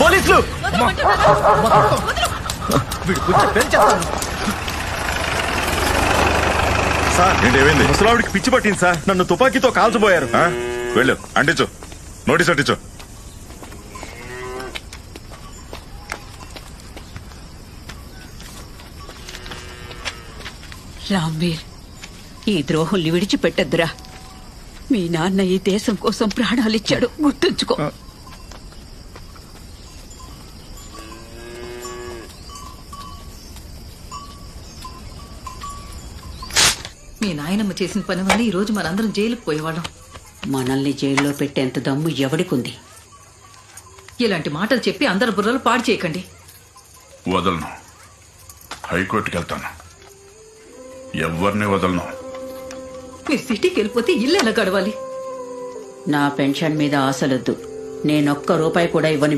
పోలీసులు! సార్ ఏంటేమైంది? ముసలావిడికి పిచ్చి పట్టింది సార్. నన్ను తుపాకీతో కాల్చబోయారు. వెళ్ళు, అంటించు, నోటీస్ అంటించు. రాంవీర్, ఈ ద్రోహుల్ని విడిచిపెట్టద్దురా. మీ నాన్న ఈ దేశం కోసం ప్రాణాలిచ్చాడు, గుర్తుంచుకో. మీ నాయనమ్మ చేసిన పని వల్ల ఈ రోజు మనందరం జైలుకు పోయేవాళ్ళం. మనల్ని జైల్లో పెట్టేంత దమ్ము ఎవడికుంది? ఇలాంటి మాటలు చెప్పి అందరి బుర్రలు పాడు చేయకండి. వదలను, హైకోర్టుకి వెళ్తాను. ఎవరిని వదలను. మీరు సిటీకి వెళ్ళిపోతే ఇల్లు ఎలా గడవాలి? నా పెన్షన్ మీద ఆశలొద్దు. నేనొక్క రూపాయి కూడా ఇవ్వని